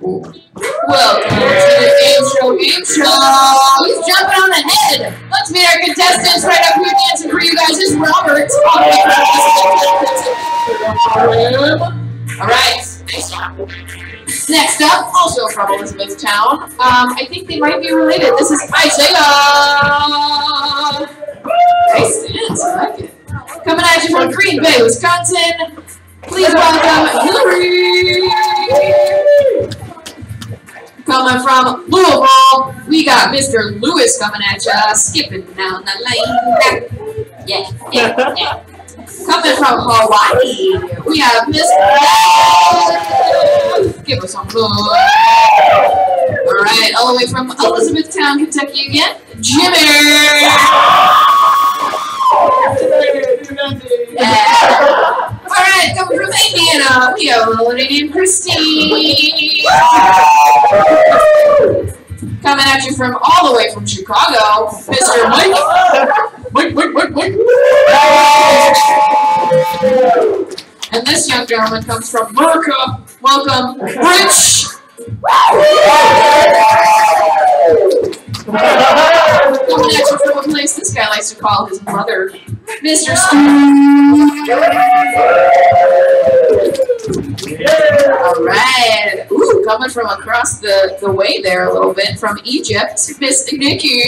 Welcome to the Gameshow Gameshow. He's jumping on the head. Let's meet our contestants right up here dancing for you guys. This is Robert. All right. Nice job. Next up, also from Elizabethtown. I think they might be related. This is Isaiah. Nice dance. I like it. Coming at you from Green Bay, Wisconsin. Please welcome Hillary. Coming from Louisville, we got Mr. Louis coming at ya, skipping down the lane. Yeah. Coming from Hawaii, we have Mr. Give us some love. All right, all the way from Elizabethtown, Kentucky again, Jimmy. Yeah. All right, coming from Indiana, we have a lady named Christine. Coming at you from all the way from Chicago, Mr. Mike. Mike. And this young gentleman comes from America. Welcome, Rich. Coming at you from a place this guy likes to call his mother, Mr. Stu. All right. Ooh, coming from across the way there a little bit from Egypt, Miss Nikki.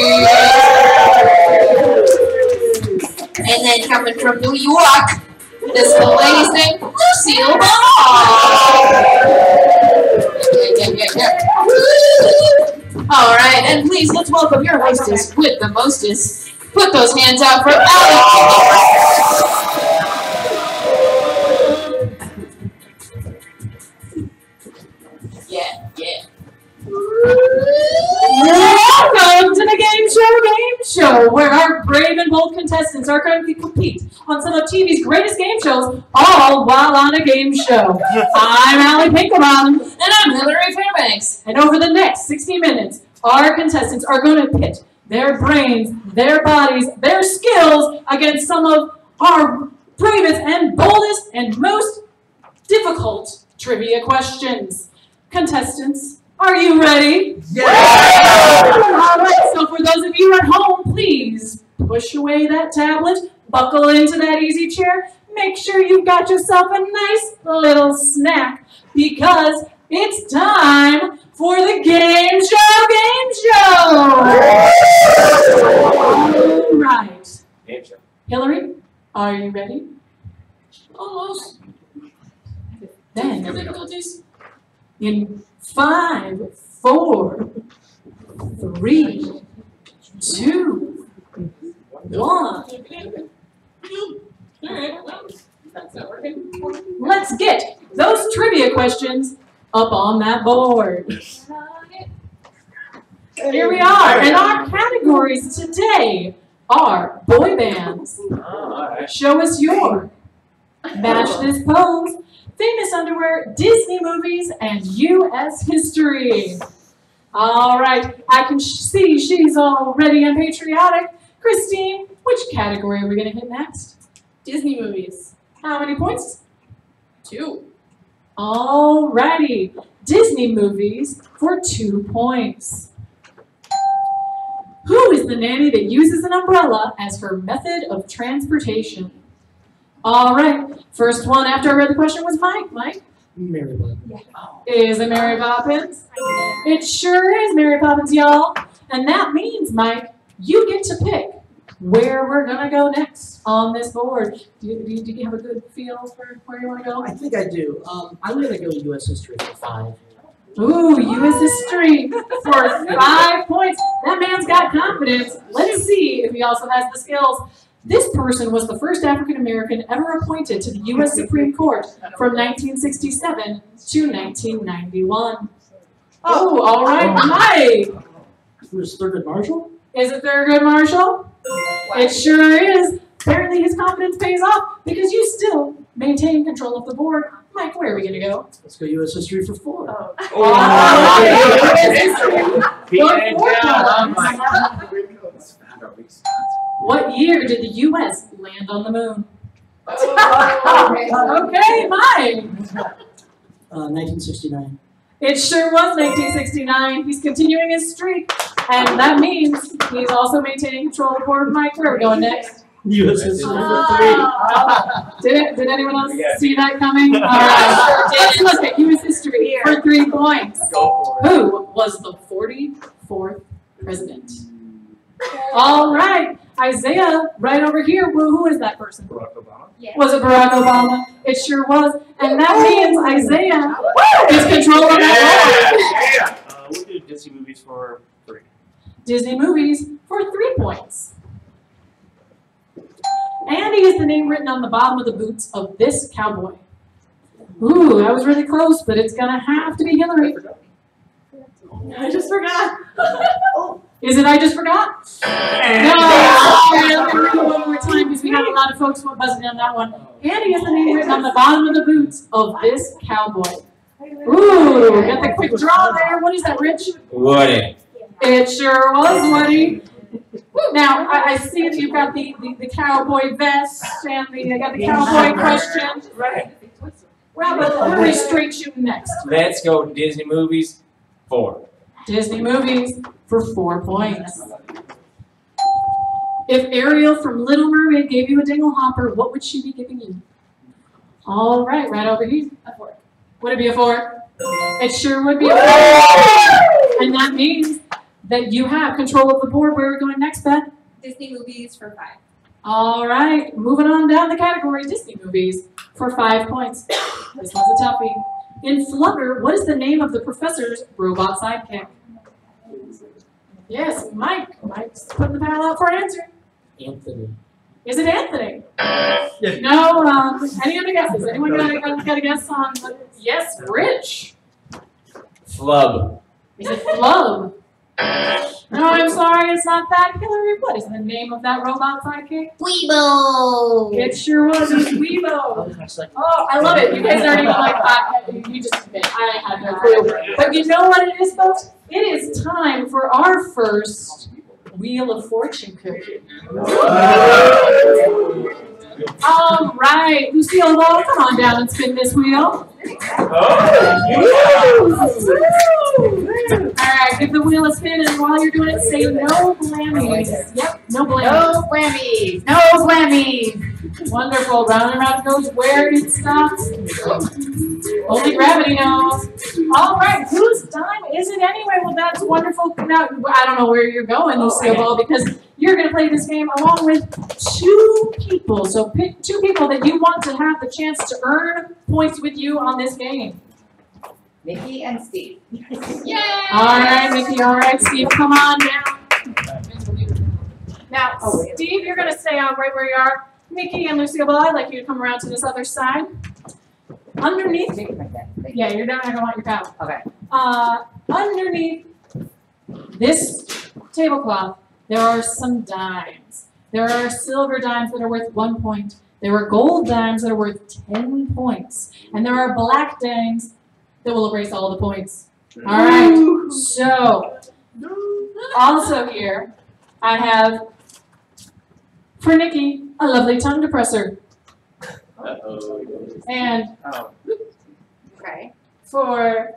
And then coming from New York, this little lady's named Lucille Ball. Yeah. All right, and please let's welcome your hostess with the mostest. Put those hands out for Alex. Yeah. Welcome to the Gameshow, where our brave and bold contestants are going to compete on some of TV's greatest game shows, all while on a game show. I'm Pinklebottom, And I'm Louis Fairbanks. and over the next 60 minutes, our contestants are going to pit their brains, their bodies, their skills against some of our bravest and boldest and most difficult trivia questions. Contestants, are you ready? Yeah! All right, so for those of you at home, please push away that tablet, buckle into that easy chair, make sure you've got yourself a nice little snack, because it's time for the Gameshow Gameshow! All right. Gameshow. Hillary, are you ready? Almost. Then, Difficulties. in 5, 4, 3, 2, 1. That's not working. Let's get those trivia questions up on that board. Here we are, and our categories today are boy bands, show us your, match this pose, famous underwear, Disney movies, and U.S. history. All right, I can see she's all ready and patriotic. Christine, which category are we going to hit next? Disney movies. How many points? 2. All righty, Disney movies for 2 points. Who is the nanny that uses an umbrella as her method of transportation? All right, first one after I read the question was Mike. Mike? Mary Poppins. Is it Mary Poppins? It sure is Mary Poppins, y'all. And that means, Mike, you get to pick where we're going to go next on this board. Do you have a good feel for where you want to go? I think I do. I'm going to go U.S. history for 5. Ooh, U.S. history for 5 points. That man's got confidence. Let's see if he also has the skills. This person was the first African American ever appointed to the U.S. Supreme Court from 1967 to 1991. Oh, all right, Mike. Who's Thurgood Marshall? Is it Thurgood Marshall? It sure is. Apparently his confidence pays off because you still maintain control of the board. Mike, where are we going to go? Let's go U.S. history for 4. What year did the U.S. land on the moon? Okay, Mike. 1969. It sure was 1969. He's continuing his streak, and that means he's also maintaining control of the board. Mike, where are we going next? U.S. history for 3. Did anyone else see that coming? All right. Let's look at U.S. history for 3 points. Who was the 44th president? All right. Isaiah, right over here. Who is that person? Barack Obama. Yeah. Was it Barack Obama? It sure was. And that means Isaiah is controlling that board. We'll do Disney movies for 3. Disney movies for 3 points. Andy is the name written on the bottom of the boots of this cowboy. Ooh, that was really close, but it's gonna have to be Hillary. I just forgot. Is it I just forgot? No. Sorry, let me read it one more time because we had a lot of folks buzzing on that one. Andy is the name written on the bottom of the boots of this cowboy. Ooh, got the quick draw there. What is that, Rich? Woody. It sure was, Woody. Now, I see that you've got the cowboy vest and you got the cowboy question. Right. Well, but we're going to straight shooting next. Let's go Disney movies 4. Disney movies for 4 points. If Ariel from Little Mermaid gave you a dingle hopper, what would she be giving you? All right, right over here. A 4. Would it be a 4? It sure would be a 4. And that means that you have control of the board. Where are we going next, Beth? Disney movies for 5. All right, moving on down the category, Disney movies for 5 points. This one's a toughie. In Flutter, what is the name of the professor's robot sidekick? Yes, Mike. Mike's putting the paddle out for an answer. Anthony. Is it Anthony? No, any other guesses? Anyone got a guess on? Yes, Rich. Flub. Is it Flub? No, I'm sorry, it's not that. Hillary, what is the name of that robot sidekick? Weebo. It sure was. It's Weebo. That's like, Oh, I love it. You guys aren't even like, you just admit, I had no clue. But you know what it is, folks? It is time for our first Wheel of Fortune cookie. All right, Lucille Ball, come on down and spin this wheel. All right, give the wheel a spin, and while you're doing it, say no blammies. Yep, no blammies. No whammies. No whammies. Wonderful. Round and round goes where it stops. Only gravity knows. All right, whose dime is it anyway? Well, that's wonderful. Now, I don't know where you're going, Lucille Ball, because you're going to play this game along with 2 people. So pick 2 people that you want to have the chance to earn points with you on this game. Mickey and Steve. Yay! All right, Mickey. All right, Steve, come on down. Now, Steve, you're going to stay on right where you are. Mickey and Lucille Ball, I'd like you to come around to this other side. Underneath, yeah, you're not going to want your paddle. Okay. Underneath this tablecloth, there are some dimes. There are silver dimes that are worth 1 point. There are gold dimes that are worth 10 points. And there are black dimes that will erase all the points. All right, so also here, I have, for Nikki, a lovely tongue depressor. And Okay. for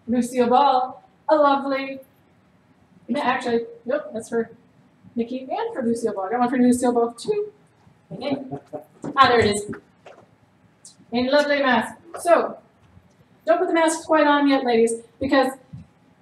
Lucille Ball, a lovely, actually, nope, that's for Nikki and for Lucille Ball. I got one for Lucille Ball too. Okay. Ah, there it is. A lovely mask. So, don't put the mask quite on yet, ladies, because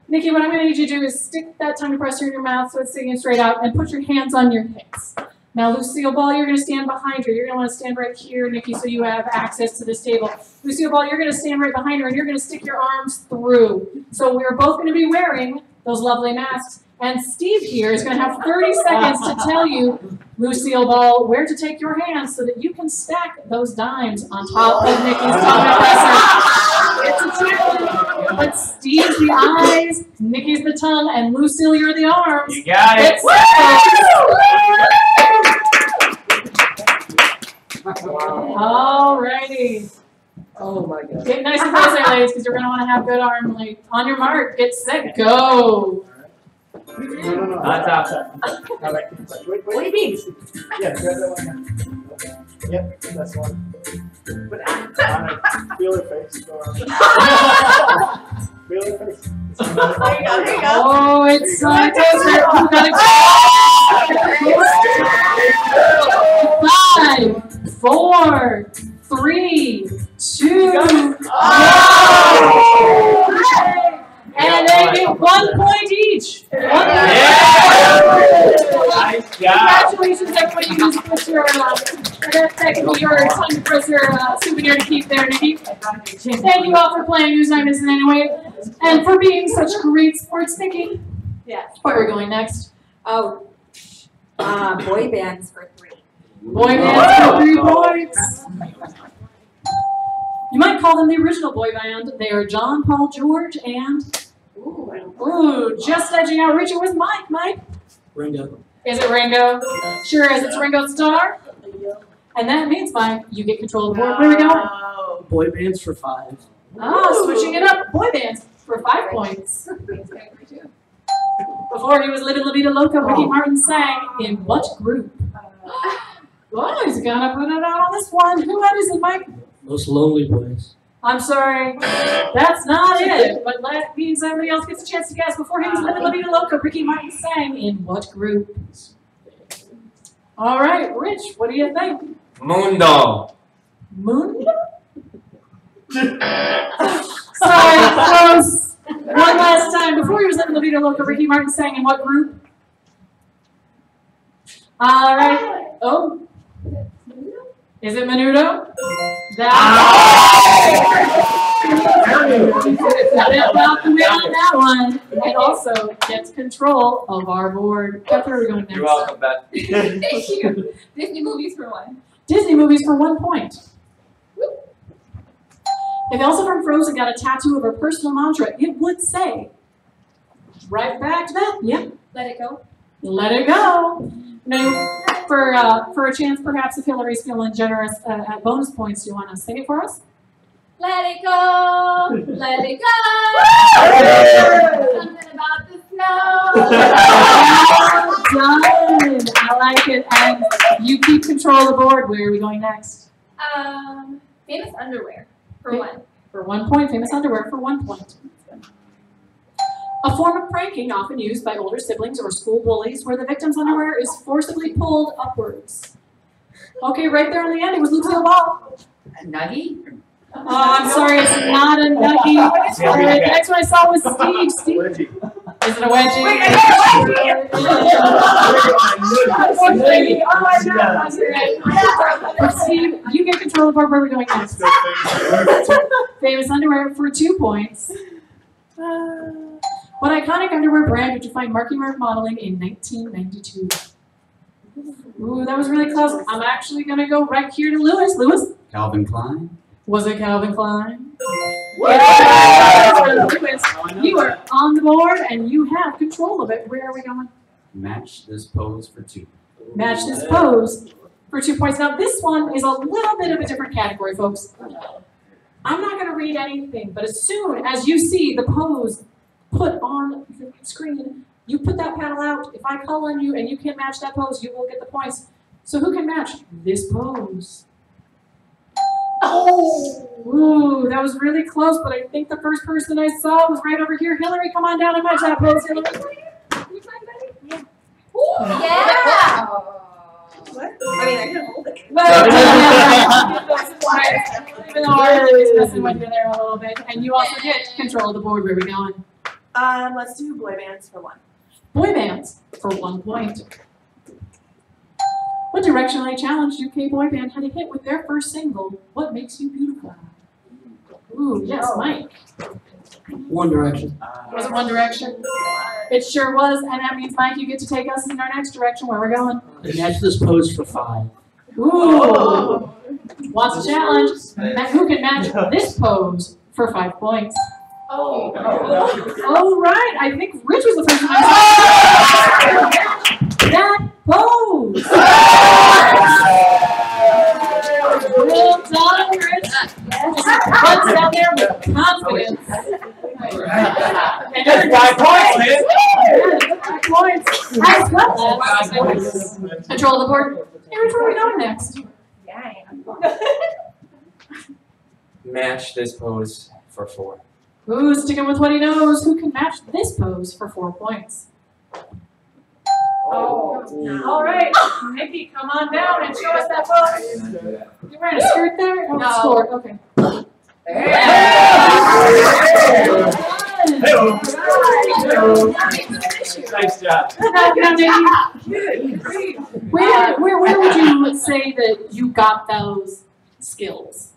Nikki, what I'm going to need you to do is stick that tongue depressor in your mouth so it's sticking straight out and put your hands on your hips. Now, Lucille Ball, you're going to stand behind her. You're going to want to stand right here, Nikki, so you have access to this table. Lucille Ball, you're going to stand right behind her, and you're going to stick your arms through. So we're both going to be wearing those lovely masks. And Steve here is going to have 30 seconds to tell you, Lucille Ball, where to take your hands so that you can stack those dimes on top of Nikki's tongue depressor. It's a challenge, but Steve's the eyes, Nikki's the tongue, and Lucille, you're the arms. You got it. Alrighty. oh my God. Get nice and close there, ladies, because you're going to want to have good arm length. On your mark, get set, go. On top. Wait, What do you mean? yeah, grab that one. Yep, that's one. But Feel her face. Feel her face. there you go. Oh, it's so closer. You gotta go. 5, 4, 3, 2, 1. And they get 1 point each. Nice job. Congratulations, everybody who's put your, technically your tongue pressure souvenir to keep there, Nikki. Thank you all for playing Who's I Missing Anyway, and for being such great sports, Nikki. Yeah. Where are we going next? Oh, boy bands for 3. Boy bands for 3 points. You might call them the original boy band. They are John, Paul, George, and just edging out Richard with Mike. Mike? Ringo. Is it Ringo? Sure is. It's Ringo Starr. And that means, Mike, you get control of the board. Where are we going? Boy bands for 5. Oh, switching it up. Boy bands for 5 points. Before he was Living La Vida Loca, Ricky Martin sang in what group? Oh, he's gonna put it out on this one. Who is it, Mike? Most Lonely Boys. I'm sorry, that's not it. But that means everybody else gets a chance to guess. Before he was Living La Vida Loca, Ricky Martin sang in what group? All right, Rich, what do you think? Mundo. Mundo? Sorry, close. One last time. Before he was Living La Vida Loca, Ricky Martin sang in what group? All right. Oh. Is it Menudo? About the wheel on that one. And also gets control of our board. Where are we going next? You're welcome, Beth. Thank you. Disney movies for 1. Disney movies for 1 point. If Elsa from Frozen got a tattoo of her personal mantra, it would say, right back to that. Yep. Let it go. Let it go. Now, for a chance, perhaps, if Hillary's feeling generous at bonus points, do you want to sing it for us? Let it go. Let it go. Something about the snow. Done. I like it. And you keep control of the board. Where are we going next? Famous underwear for 1. For 1 point. Famous underwear for 1 point. A form of pranking often used by older siblings or school bullies where the victim's underwear is forcibly pulled upwards. Okay, right there on the end, it was Lucille Ball. A nuggie? Oh, I'm sorry, it's not a nuggie. The next one I saw was Steve. Steve. Is it a wedgie? Wait, Steve, you get control of where we're going next. Famous underwear for 2 points. What iconic underwear brand would you find Marky Mark modeling in 1992? Ooh, that was really close. I'm actually going to go right here to Louis. Louis? Calvin Klein. Was it Calvin Klein? You are on the board and you have control of it. Where are we going? Match this pose for 2. Match this pose for 2 points. Now this one is a little bit of a different category, folks. I'm not going to read anything, but as soon as you see the pose put on the screen, you put that paddle out. If I call on you and you can match that pose, you will get the points. So who can match this pose? Oh! Ooh, that was really close, but I think the first person I saw was right over here. Hillary, come on down and match that pose, Hillary. Yeah. What? I mean, I can hold it. Even though Harley's messing with you there a little bit. And you also get control of the board. Where are we going? Let's do boy bands for 1. Boy bands for 1 point. What directionally challenged UK boy band had a hit with their first single, What Makes You Beautiful? Ooh, yes, Mike. One Direction. Was it One Direction? It sure was, and that means, Mike, you get to take us in our next direction. Where we're going? Match this pose for 5. Ooh! Wants a challenge. Who can match this pose for 5 points? Oh, right. I think Rich was the first one I saw. That pose. Well done, Rich. Runs down there with confidence. And That's 5 points, man. 5 points. As well as control of the board. Hey, Rich, where are we going next? Yeah, I Match this pose for 4. Who's sticking with what he knows? Who can match this pose for 4 points? Oh, all right. Nikki, come on down and show us that pose. You're wearing a skirt there? Oh, No. skirt. Okay. Nice job. Now, Nikki, where would you say that you got those skills?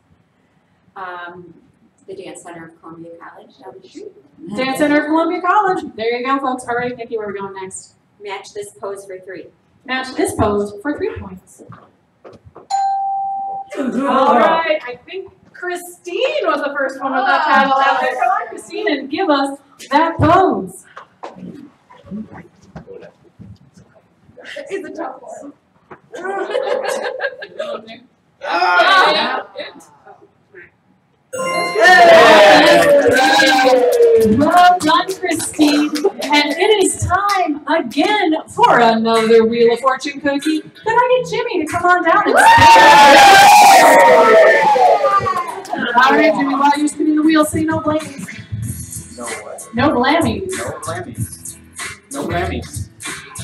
The Dance Center of Columbia College down the street. Dance Center of Columbia College. There you go, folks. All right, Nikki, where are we going next? Match this pose for 3. Match this pose for 3 points. All right, I think Christine was the first one with that paddle out there. Come on, Christine, and give us that pose. It's a tough one. Well done, Christine. And it is time again for another Wheel of Fortune cookie. Can I get Jimmy to come on down and spin? All right, Jimmy, while you're spinning the wheel, say no blammies. No what? No blammies. No blammies. No blammies.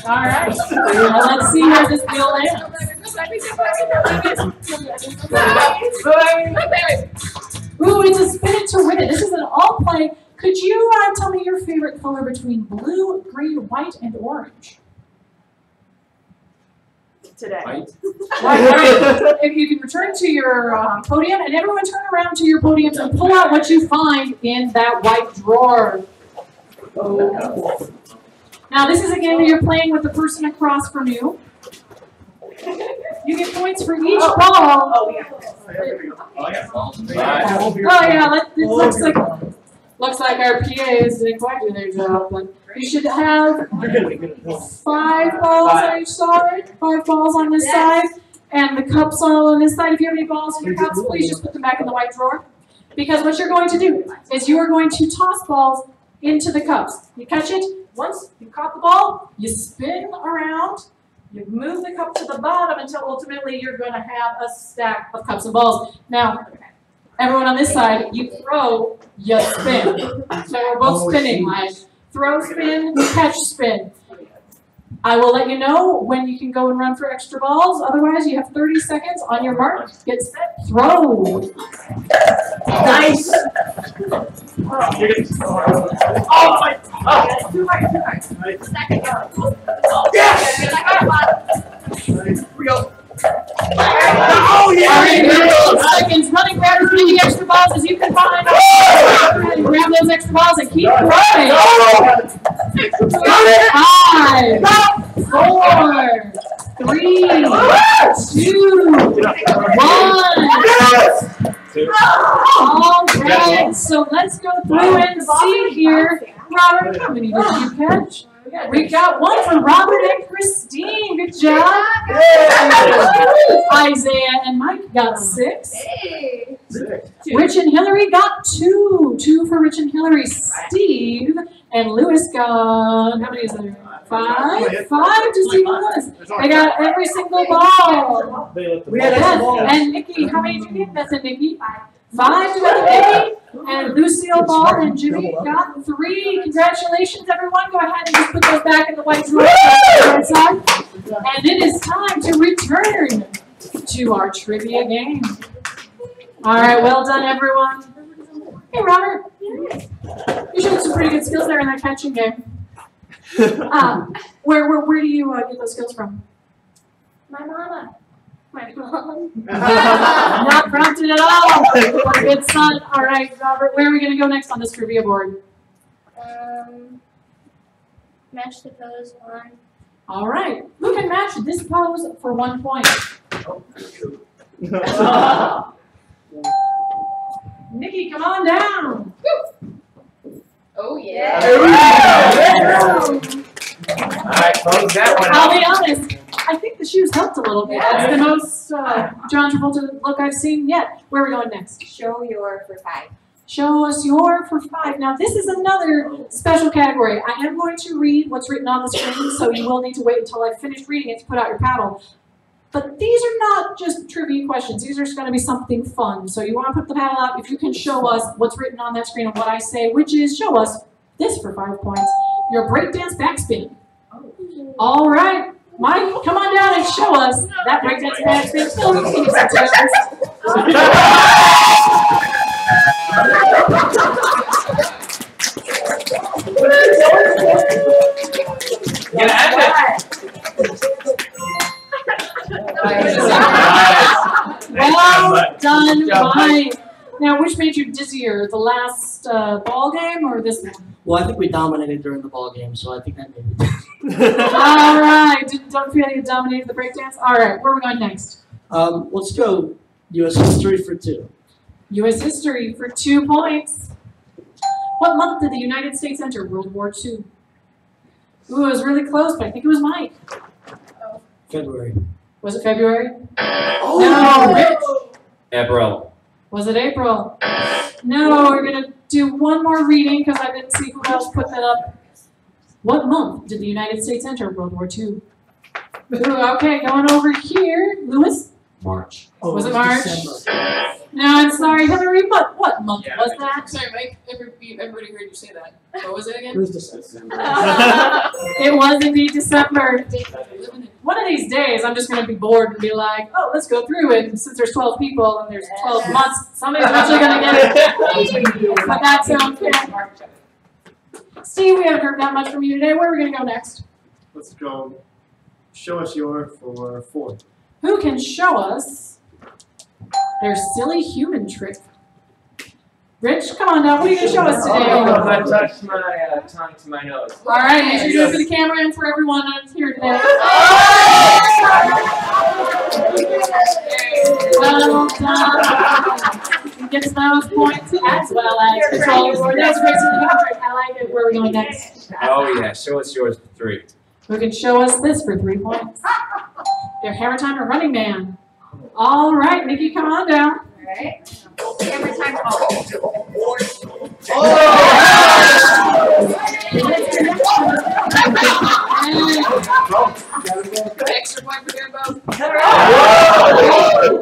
All right. Well, let's see where this wheel lands. Ooh, it's a spin it to win it. This is an all play. Could you tell me your favorite color between blue, green, white, and orange? Today. Right? Right. If you can return to your podium, and everyone turn around to your podiums and pull out what you find in that white drawer. Oh. Now, this is a game that you're playing with the person across from you. You get points for each ball. Oh, yeah. Oh yeah, it looks like our PAs didn't quite do their job, but you should have 5 balls on each side, 5 balls on this side, and the cups all on this side. If you have any balls in your cups, please just put them back in the white drawer. Because what you're going to do is you are going to toss balls into the cups. You catch it, once you caught the ball, you spin around, you move the cup to the bottom until ultimately you're going to have a stack of cups and balls. Now, everyone on this side, you throw, you spin. So we're both spinning, like throw, spin, catch, spin. I will let you know when you can go and run for extra balls. Otherwise, you have 30 seconds on your mark. Get set, throw. Nice. Oh my! Oh, too late. Second go. Yes! Here we go. Oh yeah! All right, 30 seconds. Running, grab as many extra balls as you can find. Grab those extra balls and keep throwing. 5, 4, 3, 2, 1. All right, so let's go through and see here. Robert, how many did you catch? We got 1 for Robert and Christine. Good job. Isaiah and Mike got 6. Hey. Rich and Hillary got 2. 2 for Rich and Hillary. Steve and Lewis got, how many is there? 5? 5 to Steve and Lewis. They got every single ball. We had extra balls. And Nikki, how many did you get? That's a Nikki. 5 to Nikki. And Lucille Ball and Jimmy got 3. Congratulations, everyone. Go ahead and just put those back in the white drawer. And it is time to return to our trivia game. All right, well done, everyone. Hey, Robert. You showed some pretty good skills there in that catching game. Where do you get those skills from? My mama. My mom. Not prompted at all. What a good son. All right, Robert, where are we going to go next on this trivia board? Match the pose on. All right. Who can match this pose for 1 point? Nikki, come on down. Oh yeah. Alright, close that one I'll out. be honest. I think the shoes helped a little bit. That's the most John Travolta look I've seen yet. Where are we going next? Show your for 5. Show us your for 5. Now, this is another special category. I am going to read what's written on the screen, so you will need to wait until I finish reading it to put out your paddle. But these are not just trivia questions. These are just going to be something fun. So you want to put the paddle out. If you can show us what's written on that screen and what I say, which is show us this for 5 points. Your breakdance backspin. All right. Mike, come on down and show us that breakdance backspin. Get at Well done, Mike. Now, which made you dizzier, the last ball game or this one? Well, I think we dominated during the ball game, so I think that made it. All right. Don't feel like you dominated the breakdance? All right. Where are we going next? Let's go U.S. history for 2. U.S. history for 2 points. What month did the United States enter World War II? Ooh, it was really close, but I think it was Mike. February. Was it February? Oh! No, Rich. April. Was it April? No, we're going to do one more reading because I didn't see who else put that up. What month did the United States enter World War II? Ooh, okay, going over here. Louis? March. Oh, Was it March? December. No, I'm sorry, Hillary, what month was that? Sorry, Mike. Everybody heard you say that. What was it It again? was December. It was indeed December. One of these days, I'm just going to be bored and be like, oh, let's go through it. And since there's 12 people and there's 12 months, somebody's eventually going to get it. But that's okay. Steve, we haven't heard that much from you today. Where are we going to go next? Let's go. Show us your for 4. Who can show us their silly human trick? Rich, come on down. What are you going to show us today? I touched my tongue to my nose. All right, make sure you do it for the camera and for everyone that's here today. Well done. You get those points as well as control your board. That's great. I like it. Where are we going next? Oh yeah, show us yours for 3. Who can show us this for 3 points? Their hammer time or running man. All right, Nikki, come on down. Alright. Every time. Extra point for your both.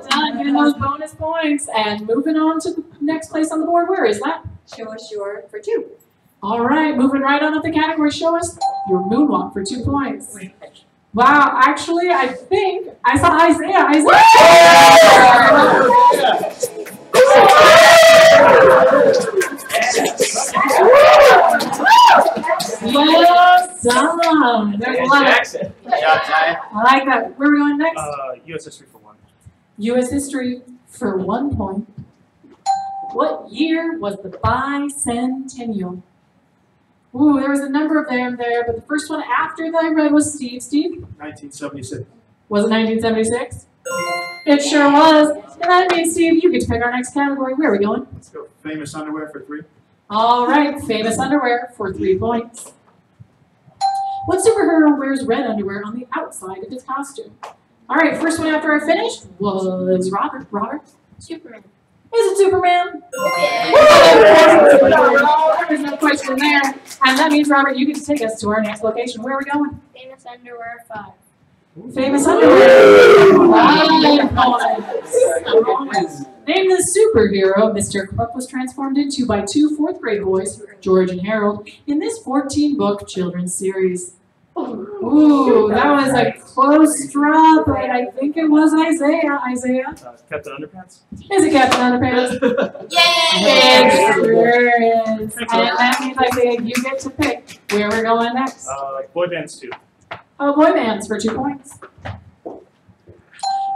Done, getting those bonus points. And moving on to the next place on the board. Where is that? Show us your for 2. All right, moving right on up the category. Show us your moonwalk for 2 points. Wow, actually, I think I saw Isaiah. Well done. There's a lot of, I like that. Where are we going next? U.S. history for 1. U.S. history for 1 point. What year was the bicentennial? Ooh, there was a number of them there, but the first one after that I read was Steve. Steve? 1976. Was it 1976? It sure was. And that means, Steve, you get to pick our next category. Where are we going? Let's go. Famous underwear for 3. All right, famous underwear for 3 points. What superhero wears red underwear on the outside of his costume? All right, first one after I finished was Robert. Robert? Superman. Is it Superman? There's no question there. And that means, Robert, you get to take us to our next location. Where are we going? Famous underwear 5. Famous underwear. 5 points. Name the superhero Mr. Crook was transformed into by 2 4th grade boys, George and Harold, in this 14-book children's series. Ooh, that was a close draw, but I think it was Isaiah. Isaiah? Captain Underpants. Is it Captain Underpants? Yay! It sure is. And that means, Isaiah, you get to pick where we're going next. Boy bands 2. Oh, boy bands for 2 points.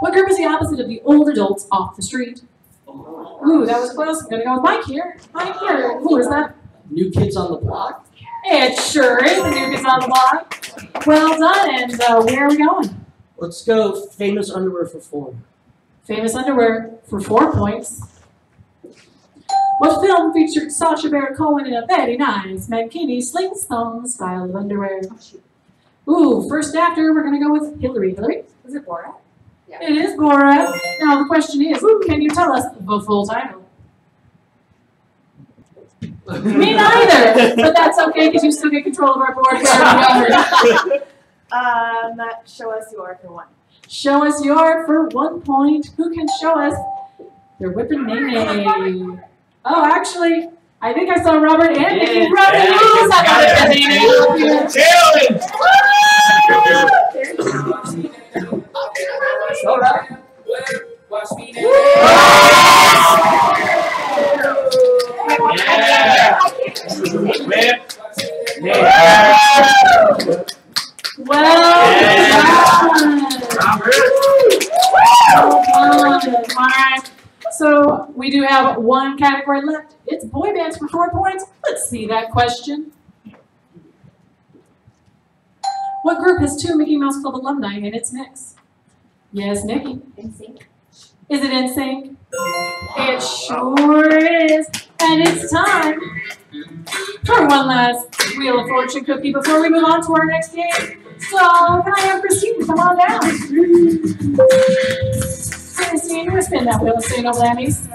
What group is the opposite of the old adults off the street? Ooh, that was close. I'm gonna go with Mike here. Mike here. Who is that? New Kids on the Block. It sure is the New Kids on the Block. Well done. And where are we going? Let's go famous underwear for 4. Famous underwear for 4 points. What film featured Sacha Baron Cohen in a very nice mankini sling-stone style of underwear? Ooh, first after, we're gonna go with Hillary. Hillary? Was it Borat? It is Borat. Now the question is, can you tell us the full title? Me neither, but that's okay because you still get control of our board. Show us your for 1. Show us your for 1 point. Who can show us their whipping name? Oh, actually, I think I saw Robert and Nikki. Robert, you also have a whipping name. All right. Well done. All right. So we do have one category left. It's boy bands for 4 points. Let's see that question. What group has 2 Mickey Mouse Club alumni in its mix? Yes, Nikki. NSYNC. Is it NSYNC? It sure is. And it's time for one last Wheel of Fortune cookie before we move on to our next game. So, can I have Christine come on down? Christine, we're spin that wheel and say no whammies.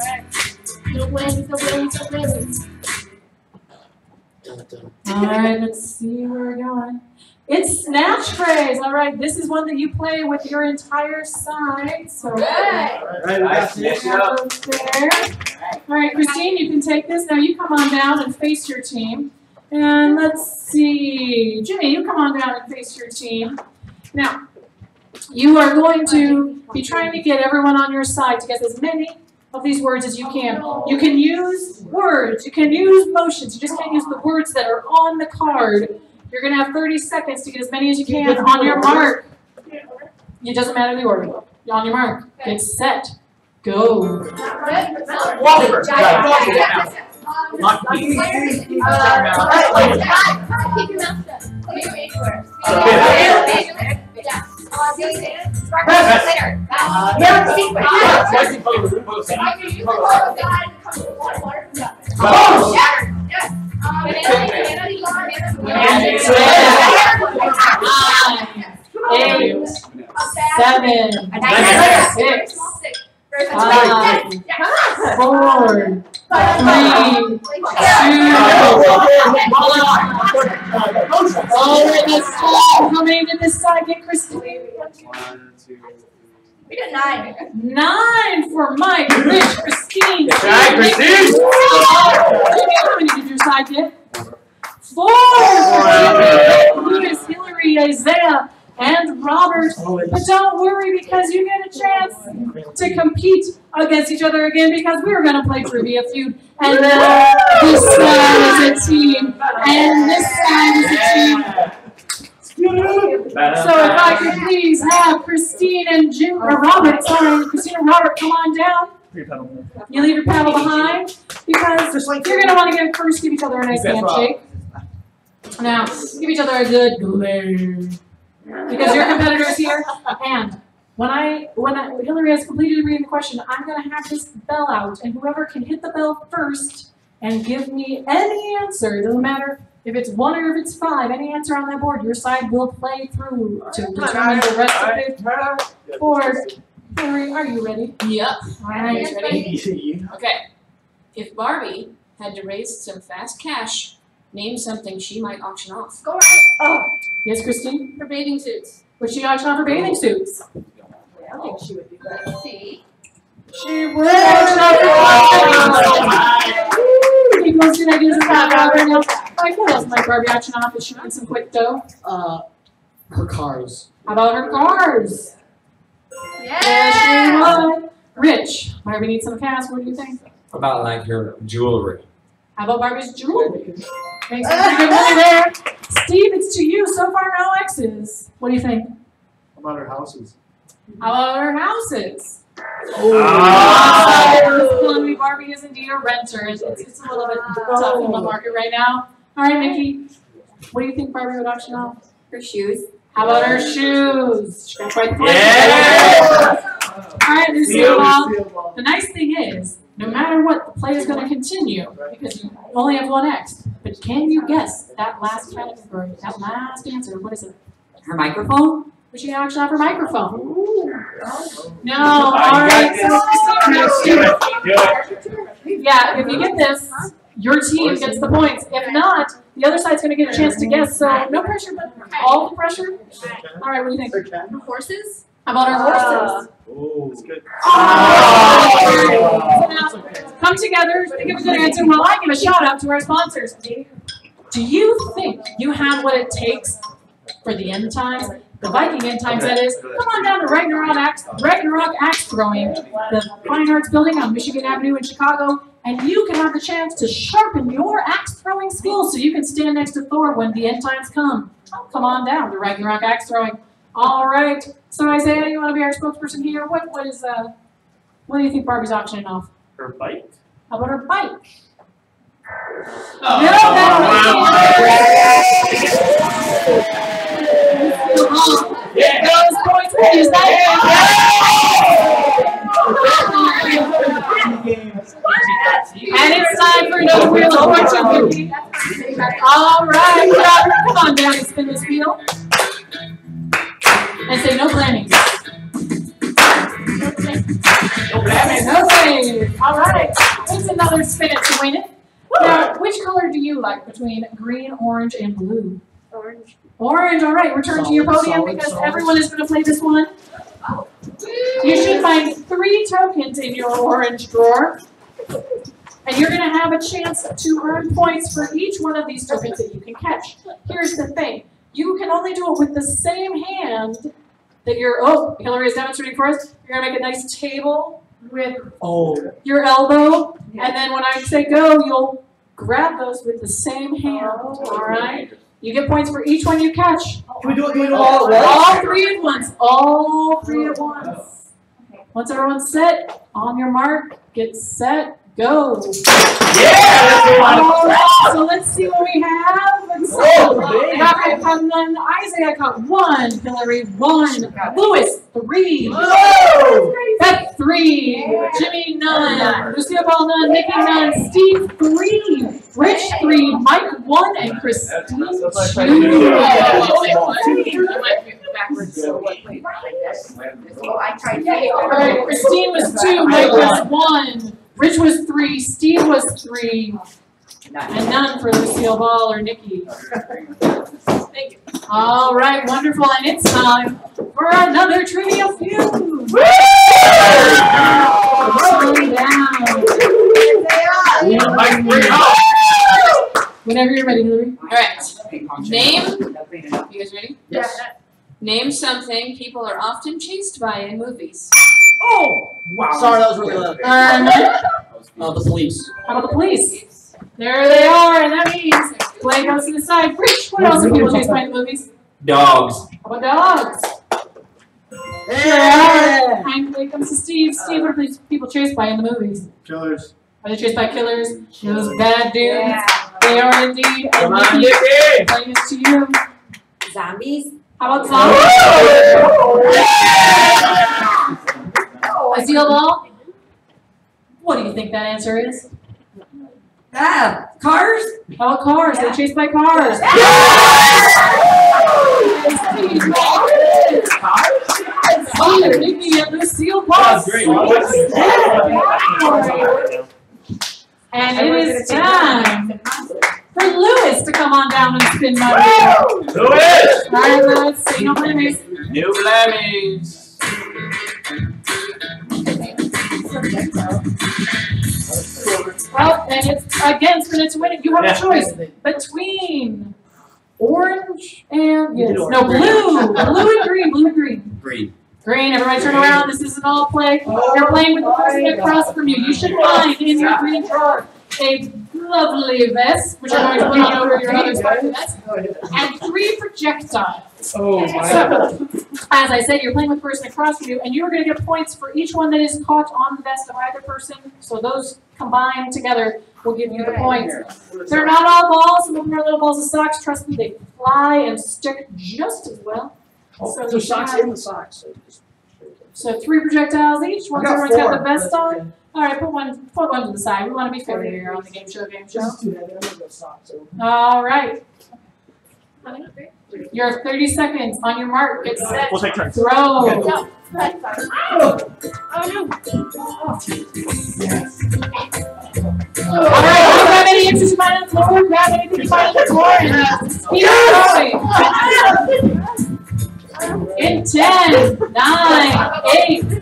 No whammies, no whammies, no whammies. All right, let's see where we're going. It's Snatch Phrase. All right, this is one that you play with your entire side. So, Right. there. All right, Christine, you can take this. Now you come on down and face your team. And let's see, Jimmy, you come on down and face your team. Now, you are going to be trying to get everyone on your side to get as many of these words as you can. You can use words, you can use motions, you just can't use the words that are on the card. You're going to have 30 seconds to get as many as you can on your mark. It doesn't matter the order. On your mark, get set, go. Walker. Not me. Keep your mouth shut. How many did this side get, Christine? 1, 2, 3. We got 9. 9 for Mike, Rich, Christine. That's right, Christine. How many did your side get? 4 for Louis, Hillary, Isaiah, and Robert. But don't worry, because you get a chance to compete against each other again, because we're going to play Trivia Feud. And then this side is a team, and this side is a team. So if I could please have Christine and Jim, or Robert, sorry, Christine and Robert, come on down. You leave your paddle behind, because you're going to want to give each other a nice handshake. Now, give each other a good glare, because you're competitors here. And when Hillary has completed reading the question, I'm going to have this bell out, and whoever can hit the bell first and give me any answer, doesn't matter if it's 1 or if it's 5, any answer on that board, your side will play through to determine the rest of the board. Hillary, are you ready? Yep. All right, ready? Okay. If Barbie had to raise some fast cash, name something she might auction off. Go right. Oh, yes, Christine? For bathing suits. Would she auction off her bathing suits? I think she would do that. Let's see. She would auction off her He goes to ideas about Robert. Like, what else might Barbie auction off if she wants some quick dough? Her cars. How about her cars? Yeah. Yes, she would. Rich, Barbie needs some cash. What do you think? About like her jewelry. How about Barbie's jewelry? Makes some pretty good money there. Steve, it's to you. So far, no X's. What do you think? How about our houses? How about her houses? Oh. Barbie is indeed a renter. It's a little bit tough in the market right now. All right, Nikki, what do you think Barbie would auction off? Her shoes. How about her shoes? She got quite the Yeah. All right, this is the nice thing is, no matter what, the play is going to continue because you only have 1 X. But can you guess that last category, that last answer? What is it? Her microphone? Was she going to auction off her microphone? No. All right. Yeah, if you get this, your team gets the points. If not, the other side's going to get a chance to guess. So no pressure, but all the pressure. All right, what do you think? Horses. How about our horses? Oh, that's good. So now, come together, give a good answer while I give a shout out to our sponsors. Do you think you have what it takes for the end times? The Viking end times, that is. Come on down to Ragnarok Axe Throwing, the Fine Arts Building on Michigan Avenue in Chicago, and you can have the chance to sharpen your axe throwing skills so you can stand next to Thor when the end times come. Come on down to Ragnarok Axe Throwing. All right. So Isaiah, you want to be our spokesperson here? What do you think Barbie's auctioning off? Her bike? How about her bike? Oh. No, those points were used. And it's time for another Wheel of Fortune. All right, come on down and spin this wheel. And say no blaming. No blaming. No blaming. All right, it's another spin it to win it. Now, which color do you like between green, orange, and blue? Orange. Orange, all right. Return to your podium because everyone is going to play this one. You should find 3 tokens in your orange drawer. And you're going to have a chance to earn points for each one of these tokens that you can catch. Here's the thing. You can only do it with the same hand that Hillary is demonstrating for us. You're going to make a nice table with your elbow. And then when I say go, you'll grab those with the same hand. All right? You get points for each one you catch. Can we do it all at once? All 3 at once. All 3 at once. Once everyone's set, on your mark, get set, go. Yeah! All right, so let's see what we have. Isaiah got 1, Hillary 1, Louis 3, Beth 3, Jimmy none, Lucia Ball none, Nikki none, Steve 3, Rich 3, Mike 1, and Christine 2. All right, Christine was 2, Mike was 1, Rich was 3, Steve was 3, and none for Lucille Ball or Nikki. Thank you. All right, wonderful, and it's time for another trivia feud. Whenever you're ready, Hillary. All right. Name. You guys ready? Yes. Name something people are often chased by in movies. Oh! Wow. Sorry, that was really loud. The police. How about the police? There they are, and that means play goes to the side. Rich, what else are people chased by in the movies? Dogs. How about dogs? Sure. And play comes to Steve. Steve, what are people chased by in the movies? Killers. Are they chased by killers? Those bad dudes? Yeah. They are indeed. Come And on, Nikki, Nikki! playing this to you. Zombies. How about zombies? Azeel Ball? What do you think that answer is? Cars. How about cars? They're chased by cars. Nikki and Lucille Ball. And it is time for Louis to come on down and spin my wheel. Louis! All right, let's see. No blammies. No blammies. Well, and it's again spin to win it. You have a choice between orange and blue and green. Blue and green. Green. Green. Everybody turn around. This isn't all play. You're playing with the person across from you. You should find in your green drawer a lovely vest, which I'm going to put on over your other vest, and 3 projectiles. Oh my. So, as I said, you're playing with the person across from you, and you're going to get points for each one that is caught on the vest of either person. So those combined together will give you the points. They're not all balls. Some of them are little balls of socks. Trust me, they fly and stick just as well. So socks in the socks. So 3 projectiles each. Once everyone's got the vest on. Okay. All right, put one to the side. We want to be fair here on the Game Show. This is too heavy. I'm gonna go socks. All right. Your 30 seconds on your mark. Get set. We'll take turns. Throw. All right, don't grab any inches you find on the floor. Grab anything you find on the floor and keep throwing. In 10, 9, 8, 7,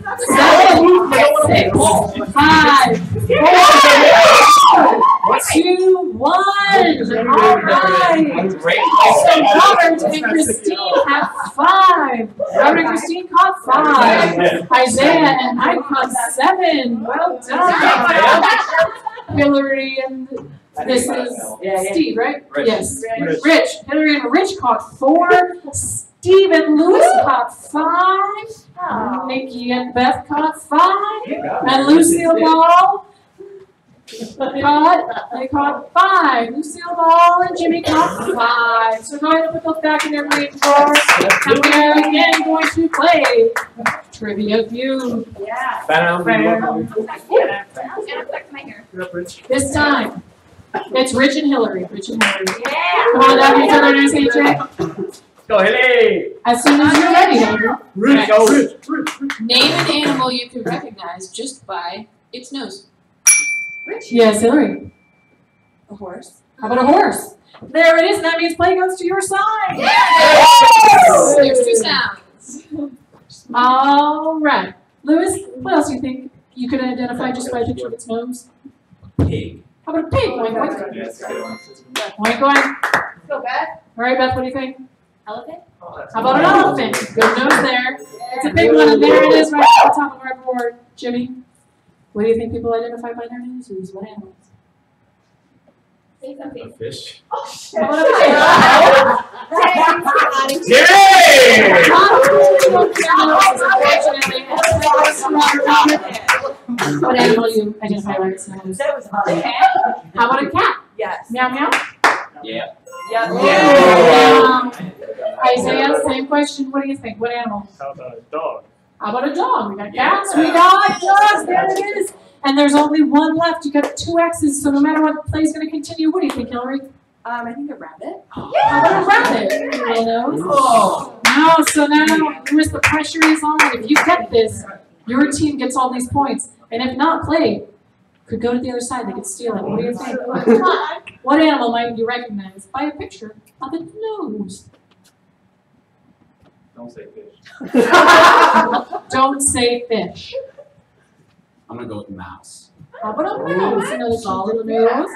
6, 5, 4, 2, 1. All right. So Robert and Christine have 5. Robert and Christine caught 5. Isaiah and I caught 7. Well done. Hillary and this is Steve, right? Rich. Yes. Rich. Hillary and Rich caught 4. Steve and Louis caught 5. Nikki and Beth caught 5. And Lucille Ball caught 5. Lucille Ball and Jimmy caught 5. So go ahead and put those back in their green drawers. And we are again going to play Trivia View. This time, it's Rich and Hillary. Rich and Hillary. Come on down here, Hillary. Nice handshake. Go, Hillary. As soon as you're ready, Hillary. Rich, go, Rich. Name an animal you can recognize just by its nose. Yes, Hillary. A horse. How about a horse? There it is. That means play goes to your side. Yes! There's 2 sounds. All right. Louis, what else do you think you could identify just by a picture of its nose? Pig. How about a pig? Oink, oink. Oink, oink. Go Beth. All right, Beth, what do you think? Elephant. How about an elephant? Good nose there. It's a big one, and there it is right on the top of our board. Jimmy, what do you think people identify by their noses? What animals? Say something. Fish. How about a pig? Yay! What animal do you identify by its nose? That was hard. How about a cat? Yes. Meow meow. Yeah. Yeah. Isaiah, same question. What do you think? What animal? How about a dog? How about a dog? We got cats, we got dogs, there it is. And there's only one left. You got 2 X's, so no matter what, the play's going to continue. What do you think, Hillary? I think a rabbit. How about a rabbit? You know? Oh. No, so now, Louis, the pressure is on. If you get this, your team gets all these points. And if not, play could go to the other side. They could steal it. What do you think? What animal might you recognize by a picture of its nose? Don't say fish. Don't say fish. I'm gonna go with mouse. How about a mouse? Another solid nose.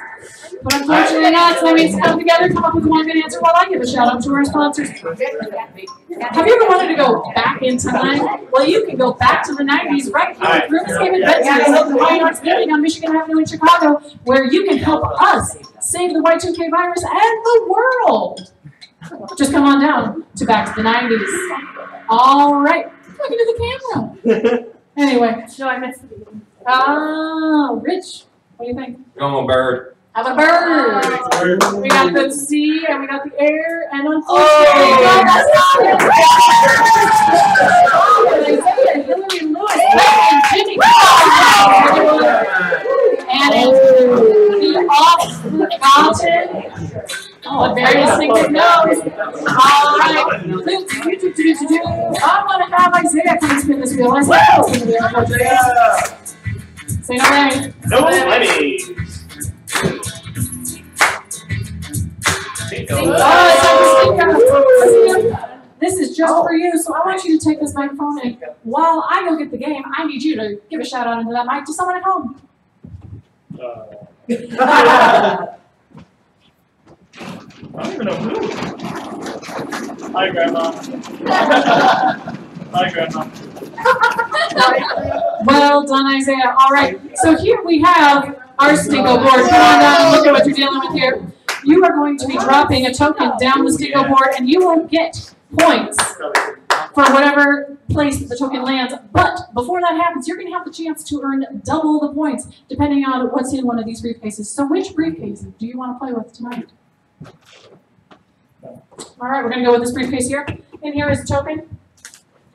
But unfortunately not, so that means come together, come up with one good answer while I give a shout out to our sponsors. Have you ever wanted to go back in time? Well, you can go back to the 90s right here at RuneScape Adventures at the Fine Arts Building on Michigan Avenue in Chicago, where you can help us save the Y2K virus and the world. Just come on down to back to the 90s. All right. Look into the camera. Anyway. No, I missed the beginning. Rich, what do you think? Going bird. How about a bird? We got the sea and we got the air, and unfortunately, no, that's not it. Isaiah, Hillary, and Louis, and Jimmy, and it's the off-mountain. A very distinctive nose. All right. I want to have Isaiah come spin this wheel. Isaiah's going to be our coach. Say no way. No money. This is just for you, so I want you to take this microphone, and while I go get the game, I need you to give a shout out into that mic to someone at home. I don't even know who. Hi, Grandma. Hi, Grandma. Well done, Isaiah. All right, so here we have our Stinko board. Come on down and look at what you're dealing with here. You are going to be dropping a token down the Stinko board, and you will get points for whatever place the token lands. But before that happens, you're going to have the chance to earn double the points, depending on what's in one of these briefcases. So which briefcase do you want to play with tonight? All right, we're going to go with this briefcase here. In here is a token.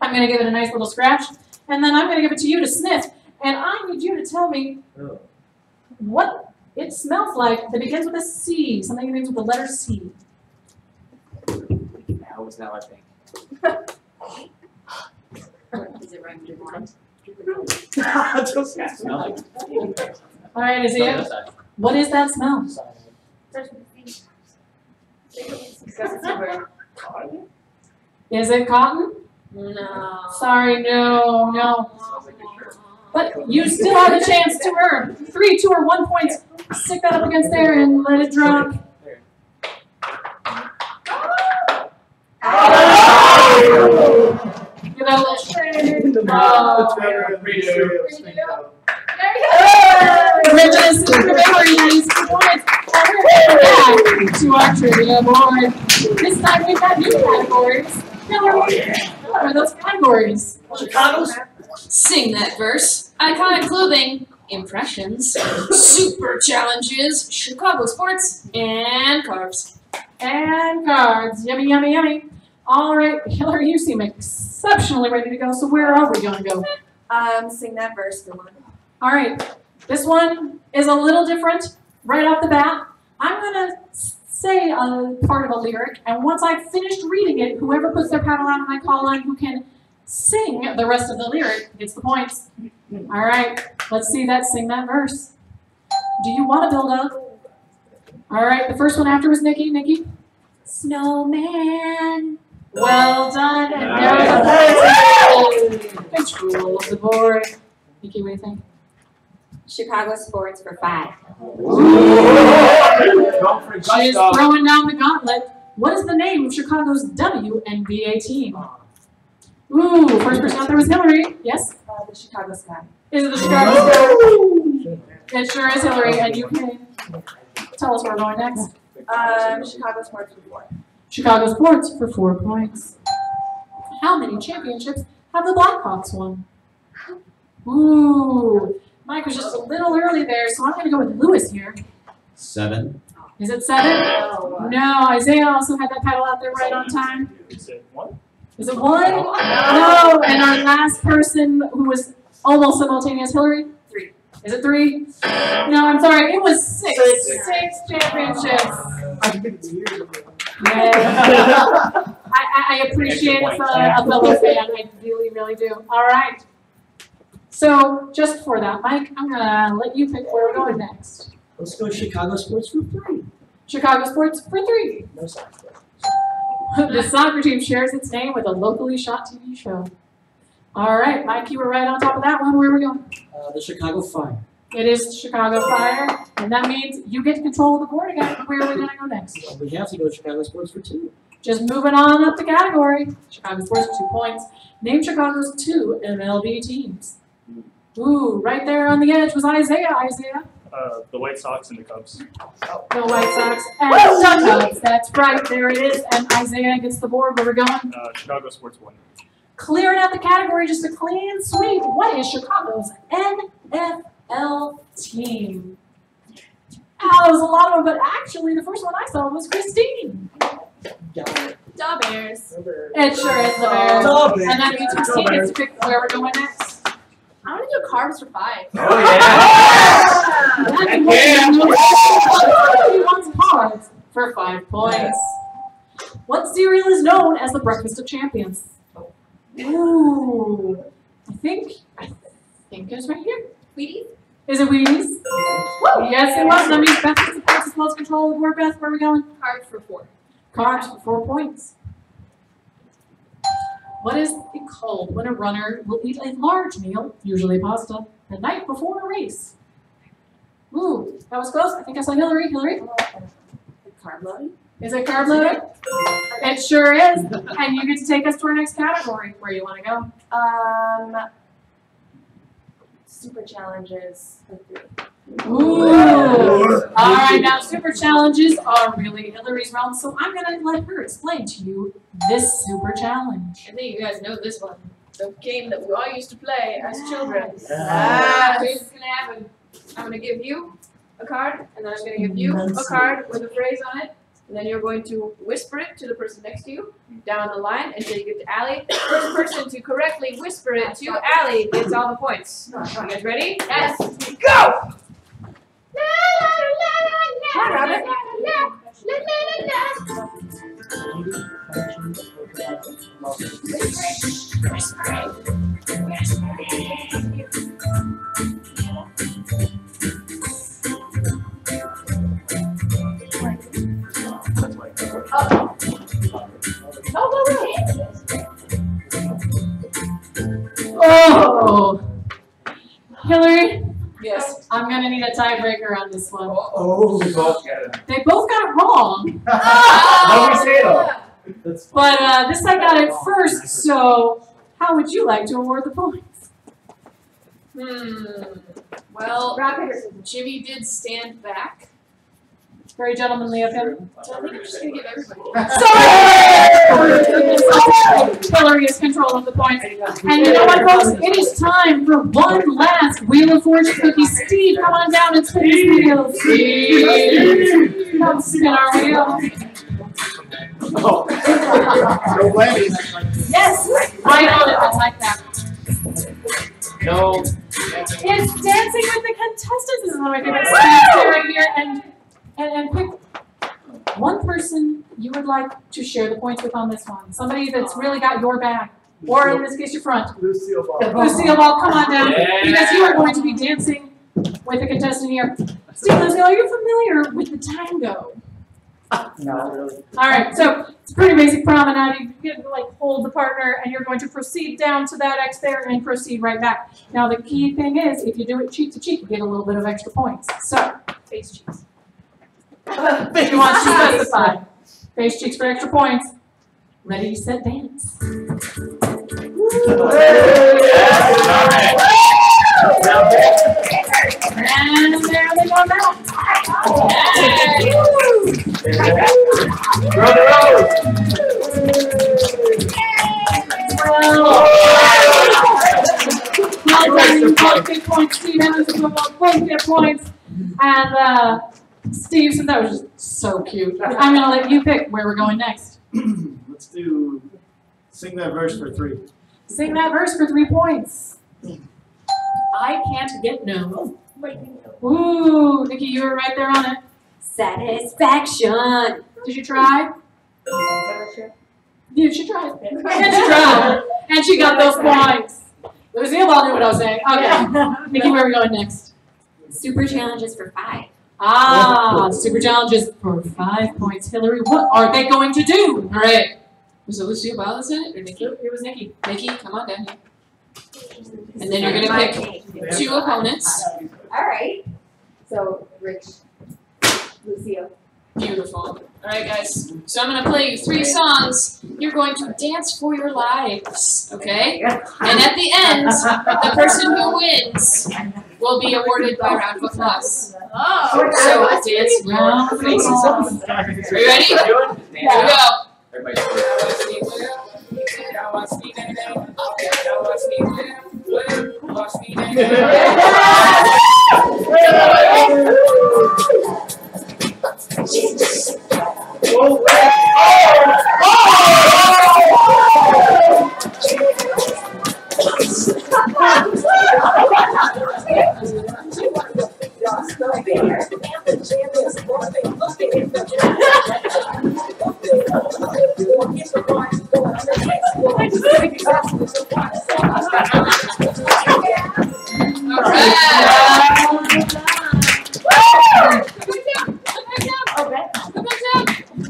I'm going to give it a nice little scratch, and then I'm going to give it to you to sniff. And I need you to tell me what it smells like that begins with a C, something that begins with the letter C. Now is now, I think. Is it right with one? All right, Isaiah, what is that smell? Is it cotton? No. Sorry, no. But you still have a chance to earn 3, 2, or 1 points. Stick that up against there and let it drop. Give that a little shake. Riches and memories. Back to our trivia board. This time we've got new categories. What are those categories? Chicago's? Sing that verse. Iconic clothing. Impressions. Super challenges. Chicago sports. And carbs. And cards. Yummy, yummy, yummy. All right, Hillary, you seem exceptionally ready to go, so where are we going to go? Sing that verse for one. All right, this one is a little different right off the bat. I'm going to say a part of a lyric, and once I've finished reading it, whoever puts their paddle out and I call on who can sing the rest of the lyric gets the points. All right, let's see that. Sing that verse. Do you want to build up? All right, the first one after was Nikki. Nikki? Snowman. Well done, and now control of the board. Nikki, what do you think? Chicago sports for 5. She is throwing down the gauntlet. What is the name of Chicago's WNBA team? Ooh, first person out there was Hillary. Yes? The Chicago Sky. Is it the Chicago Sky? It sure is, Hillary, and you can tell us where we're going next. Chicago sports for 4. Chicago sports for 4 points. How many championships have the Blackhawks won? Ooh, Mike was just a little early there, so I'm going to go with Louis here. 7. Is it 7? No, Isaiah also had that paddle out there right on time. Is it 1? Is it 1? No, and our last person who was almost simultaneous, Hillary? 3. Is it 3? No, I'm sorry, it was 6. 6 championships. Yeah. I appreciate a fellow fan. I really, really do. All right. So, just for that, Mike, I'm going to let you pick where we're going next. Let's go Chicago sports for 3. Chicago sports for 3. No soccer. The soccer team shares its name with a locally shot TV show. All right, Mike, you were right on top of that one. Where are we going? The Chicago Fire. It is Chicago Fire, and that means you get control of the board again. Where are we going to go next? We have to go Chicago sports for 2. Just moving on up the category. Chicago sports for 2 points. Name Chicago's 2 MLB teams. Ooh, right there on the edge was Isaiah. Isaiah. The White Sox and the Cubs. The White Sox and the Cubs. That's right. There it is. And Isaiah gets the board. Where we're going? Chicago sports 1. Clearing out the category, just a clean sweep. What is Chicago's NFL team? Oh, there was a lot of them, but actually the first one I saw was Christine. Da Bears. It sure is the Bears. And that means Christine gets to pick where we're going next. I want to do carbs for 5. Oh, yeah. He wants cards for 5 points. What cereal is known as the breakfast of champions? Ooh, I think it's right here. Wheaties? Is it Wheaties? Yes, it was. That means Beth gets the points as well as control of the board. Beth, where are we going? Carbs for 4. Carbs for 4 points. What is it called when a runner will eat a large meal, usually pasta, the night before a race? Ooh, that was close. I think I saw Hillary. Hillary? Carb loading? Is it carb loading? It sure is. And you get to take us to our next category. Where you want to go? Super challenges for 3. Ooh. All right, now super challenges are really Hillary's realm, so I'm going to let her explain to you this super challenge. I think you guys know this one. The game that we all used to play as children. Here's what's going to happen. I'm going to give you a card, and then I'm going to give you a card with a phrase on it. And then you're going to whisper it to the person next to you down the line until you get to Allie. The first person to correctly whisper it to Allie gets all the points. You guys ready? Yes. Go! Hi, Robert. this one. Oh. We both get it. They both got it wrong. How do we say it though? That's fine. But this I got it first, so how would you like to award the points? Well, Rock, paper, scissors. Jimmy did stand back. Very gentlemanly of him. So I think I'm just gonna give everybody. Sorry! Hillary is control of the points. And you know what, folks? It is time for one last Wheel of Fortune cookie. Steve, come on down and spin this wheel. Steve! Come spin our wheel. Oh. No whammies. Yes! Right on it, I like that. No. It's Dancing with the Contestants. This is one of my favorite spots right here. And pick one person you would like to share the points with on this one. Somebody that's really got your back. Or in this case, your front. Lucille Ball. Lucille Ball, come on down. Yeah. Because you are going to be dancing with a contestant here. Steve, Lucille, are you familiar with the tango? No, really. All right, so it's a pretty basic promenade. You get to like hold the partner, and you're going to proceed down to that X there and proceed right back. Now the key thing is, if you do it cheek to cheek, you get a little bit of extra points. So face cheeks. If you want to specify, face cheeks for extra points. Ready, set, dance. And there they go now. Both get points. Steve Evans and both get points. And Steve, since that was just so cute, I'm going to let you pick where we're going next. Let's do Sing That Verse for 3. Sing that verse for 3 points. I can't get no. Ooh, Nikki, you were right there on it. Satisfaction. Did you try? Yeah, she tried. And she tried. And she got those points. Lucille Ball knew what I was saying. Okay. Nikki, where are we going next? Super challenges for 5. Ah, super challenges for 5 points. Hillary, what are they going to do? All right. Was it Lucille Ball that's in it or Nikki? It was Nikki. Nikki, come on down here. And then you're gonna pick 2 opponents. Alright. So, Rich, Lucille. Beautiful. All right, guys. So I'm gonna play you 3 songs. You're going to dance for your lives, okay? And at the end, the person who wins will be awarded by round of applause. Oh, So dance round of applause. Are you ready? Here we go. Everybody.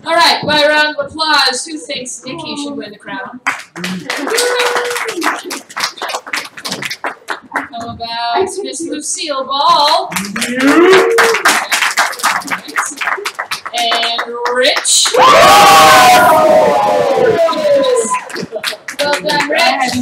All right, by a round of applause, who thinks Nikki should win the crown? How about Miss Lucille Ball? And Rich? Well done, Rich.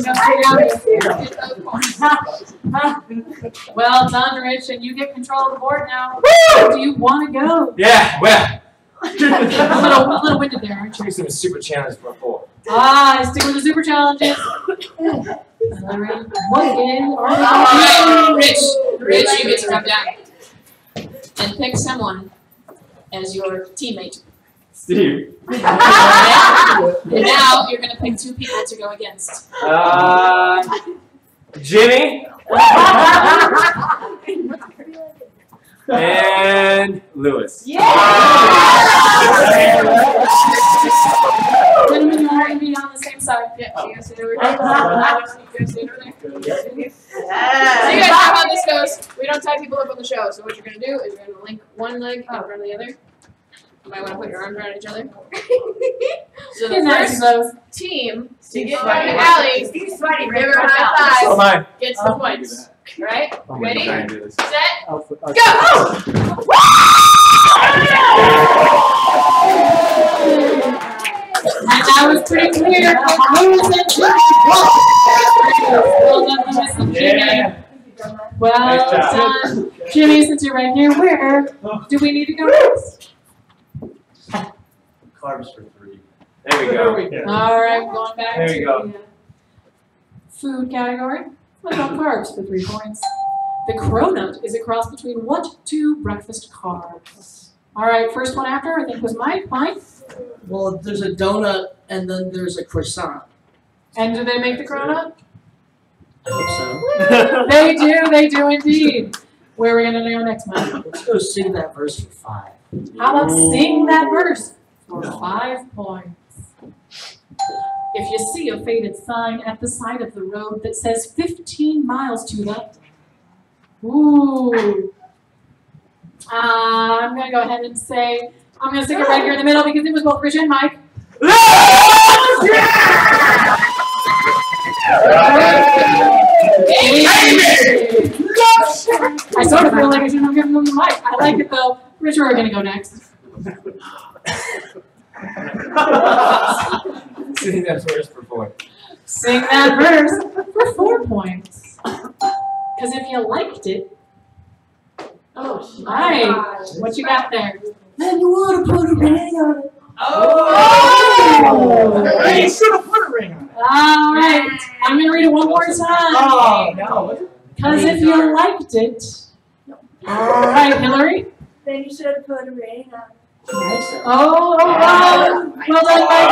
Well done, Rich, and you get control of the board now. Where do you want to go? Yeah, well. a little winded there, aren't you? Choose some super challenge for 4. Ah, stick with the super challenges. Hillary, what again? All right, Rich, you get to come down and pick someone as your teammate. Steve. And now you're gonna pick 2 people to go against. Jimmy. And Louis. Gentlemen, you want to be on the same side? Yeah, you guys sit over there. So you guys know how this goes. We don't tie people up on the show, so what you're gonna do is you're gonna link one leg in front of the other. You might want to put your arms around each other. So the first team to get sweaty. Allie, Steve's sweaty. give her a high Oh five, my. gets the points. Alright? I'm gonna Ready? try and do this. Set? Go! And that was pretty clear. Lewis and Jimmy. Well done, Lewis and Jimmy. Well Nice job. done. Jimmy, since you're right here, where do we need to go next? Carbs for 3. There we go. All right, going back There to you go. the food category. What about carbs for 3 points? The cronut is a cross between what 2 breakfast carbs? All right, first one after, I think was Mike. Mike? Well, there's a donut and then there's a croissant. And do they make the cronut? I hope so. They do indeed. Where are we going to go next, Mike? Let's go sing that verse for 5. How about sing that verse for 5 points? If you see a faded sign at the side of the road that says 15 miles to the... Ooh. I'm going to go ahead and say, I'm going to stick it right here in the middle because it was both Rich and Mike. I sort of feel like I shouldn't have given them the mic. I like it though. Rich, we're going to go next. Sing that verse for 4. Sing that verse for 4 points. Because if you liked it, right, what you got there? Then you would have put a ring on it. Oh! You should have put a ring on it. All right, I'm going to read it one more time. Oh, no. Because if you liked it, all right, Hillary. Then you should have put a ring on it. Oh, wow. Well done, Mike.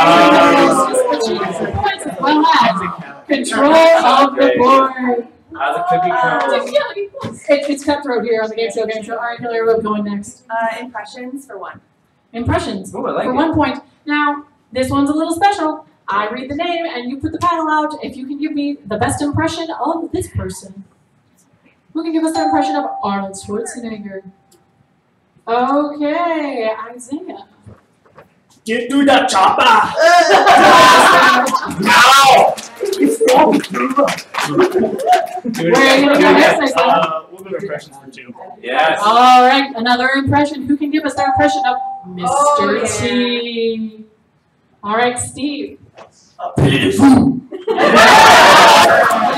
Well had. Control of the board. How's the cookie crumble? It's cutthroat here on the Gameshow Gameshow. All right, Hillary, we're going next. Impressions for 1. Impressions Ooh, I like for it. 1 point. Now, this one's a little special. I read the name and you put the paddle out. If you can give me the best impression of this person, who can give us the impression of Arnold Schwarzenegger? Okay, Isaiah. Get through the chopper! Now! Where are you going to go next, Isaiah? We'll do impressions for 2. Yes. All right, another impression. Who can give us their impression of Mr. Oh, T? All right, Steve. Yeah.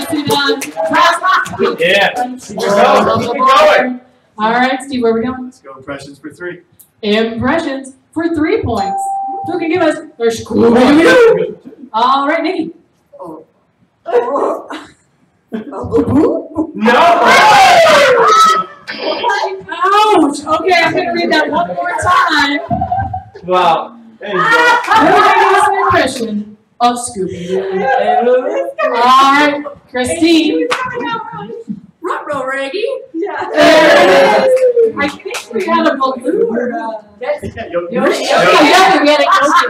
Keep going. All right, Steve, where are we going? Let's go impressions for 3. Impressions for 3 points. Who can give us their Scooby-Doo? All right, Nikki. No! Ouch! Okay, I'm going to read that one more time. Wow. There you go. Who can give us an impression of Scooby-Doo? All right, Christine. Ruh-roh, Reggie. Yeah. There it is. I think we had a balloon. Yoshi. Yeah, we had a Yoshi.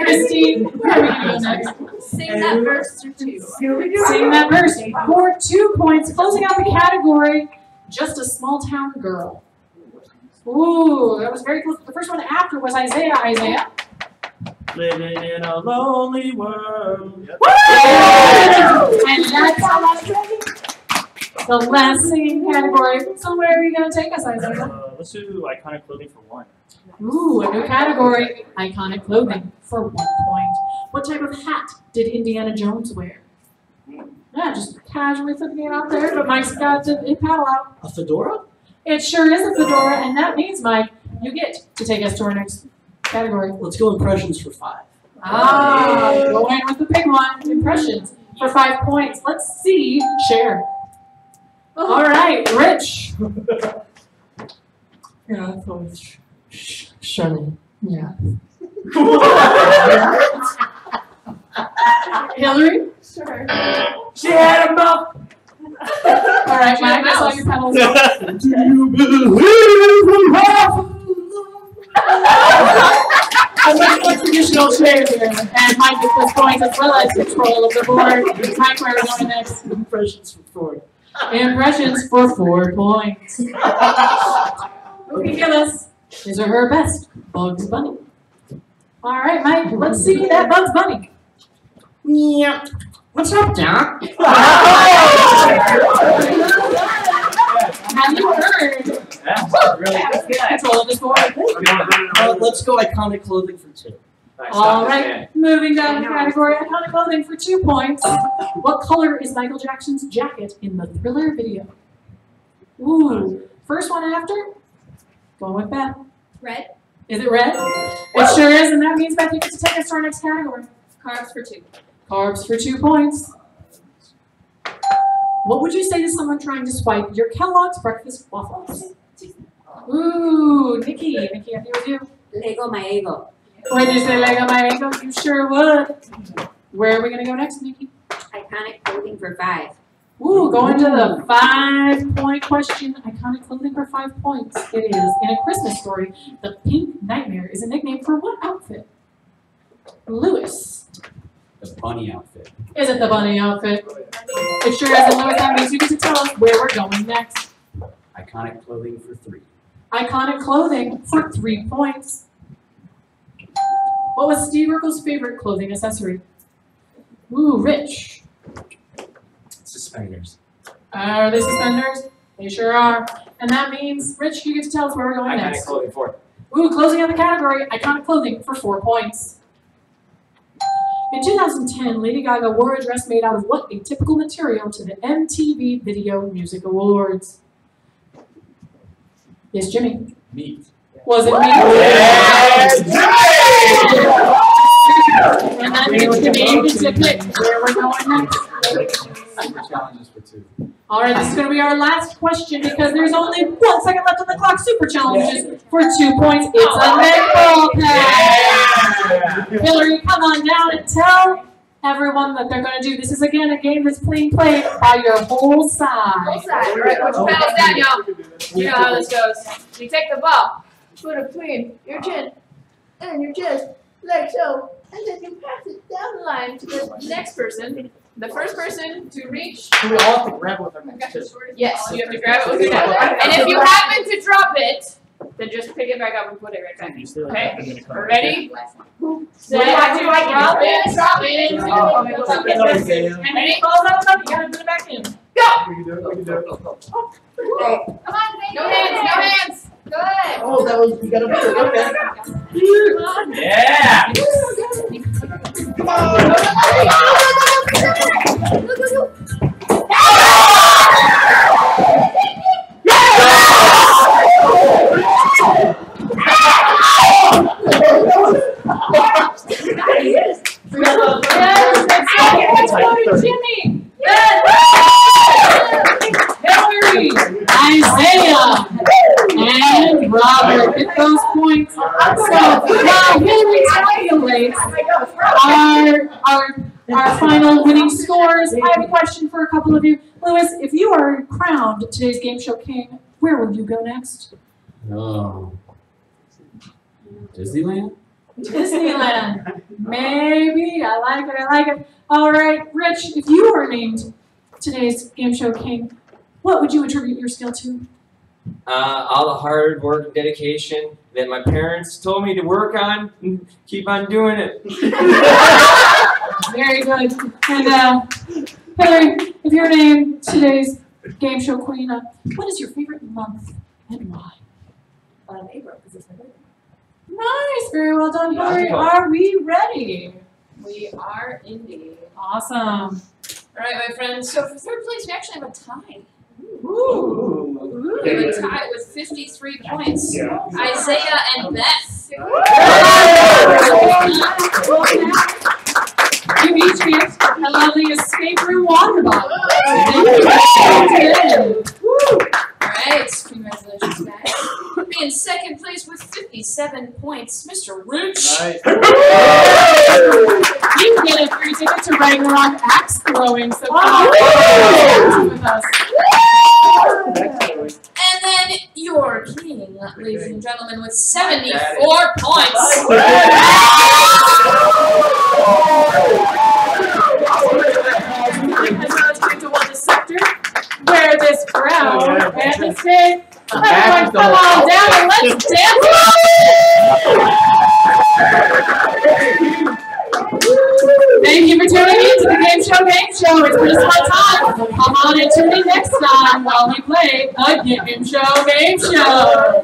Christine, where are we going to go next? Sing that verse for 2. Sing that verse for 2 points. Closing out the category, just a small town girl. Ooh, that was very close. The first one after was Isaiah. Isaiah. Living in a lonely world. Yep. And that's the last singing category. So where are you going to take us, Isaiah? Let's do iconic clothing for 1. Ooh, a new category, iconic clothing for 1 point. What type of hat did Indiana Jones wear? Yeah, just casually flipping it out there, but Mike's got the paddle out. A fedora? It sure is a fedora, and that means, Mike, you get to take us to our next category. Let's go impressions for 5. Ah, going with the big one, impressions for 5 points. Let's see, share. All right, Rich. Yeah, I thought it was Shirley. Yeah. Hillary? Sure. She had a mouth. All right, Mike, I saw your pedals. Do you believe in love? I'm going to put traditional chairs here, and Mike gets this point as well as control of the board. Mike, where are we going next? Impressions for 4. Impressions for 4 points. Who can give us his or her best Bugs Bunny. All right, Mike, let's see that Bugs Bunny. Yeah. What's up, Doc? Have you heard? Yeah, really good. Control of this board. Let's go iconic clothing for 2. All right, moving down the category, iconic clothing for 2 points. What color is Michael Jackson's jacket in the Thriller video? Ooh, first one after? Going with Beth. Red. Is it red? It sure is, and that means Beth, you get to take us to our next category. Carbs for 2. Carbs for 2 points. What would you say to someone trying to swipe your Kellogg's breakfast waffles? Ooh, Nikki, I think it was you. Lego my ego. Would you say Lego my ego? You sure would. Where are we going to go next, Nikki? Iconic clothing for 5. Ooh, going to the 5-point question. Iconic clothing for 5 points. It is, in A Christmas Story, the Pink Nightmare is a nickname for what outfit? Louis. The bunny outfit. Is it the bunny outfit? It sure is. And Louis, that means you get to tell us where we're going next. Iconic clothing for 3. Iconic clothing for 3 points. What was Steve Urkel's favorite clothing accessory? Ooh, Rich. Suspenders. Are they suspenders? They sure are. And that means, Rich, you get to tell us where we're going Iconic next. clothing for. Ooh, closing out the category, iconic clothing for 4 points. In 2010, Lady Gaga wore a dress made out of what atypical material to the MTV Video Music Awards? Yes, Jimmy. Meat. Was it me? Yes! And that means Jimmy gets to pick where we're going next. Super challenges for 2. All right, this is going to be our last question because there's only 1 second left on the clock. Super challenges for 2 points. It's a netball pass. Hillary, come on down and tell everyone that they're going to do. This is, again, a game that's being played by your whole side. All right, put your paddles down, y'all. You know how this goes. You take the ball, put it between your chin and your chest, like so, and then you pass it down the line to the next person. The first person to reach. We all have to grab with our next two. Yes, you have to grab it with your hand. And if you happen to drop it, then just pick it back up and put it right back. Okay? Ready? Set, drop it, And when it falls out, you got to put it back in. go! We can do it. We can do it. Come on, baby. No hands, no hands. Good. Oh, that was, you gotta do it. Okay. Yeah! Come on. Jimmy, Hillary, Isaiah, and Robert get those points. So while Hillary tabulates our final winning scores, I have a question for a couple of you. Louis, if you are crowned today's Game Show King, where will you go next? Oh. Disneyland? Disneyland. Maybe. I like it. I like it. All right, Rich, if you were named today's Game Show King, what would you attribute your skill to? All the hard work and dedication that my parents told me to work on and keep on doing it. Very good. And Hillary, if you're named today's Game Show Queen, what is your favorite month and why? April, because it's my birthday. Nice. Very well done, Hillary. Are we ready? We are indeed. Awesome. All right, my friends. So for third place, we actually have a tie. Ooh. We have a tie with 53 points. Yeah. Isaiah and Beth. You each get a lovely escape room water bottle. Alright, congratulations, guys. In second place with 57 points, Mr. Rooch. Nice. You get a free ticket to Ragnarok axe throwing, so come on with us. And then your king, ladies and gentlemen, with 74 points. Wear this crown and the stage. Everyone come on down and let's dance. while we play the Gameshow Gameshow.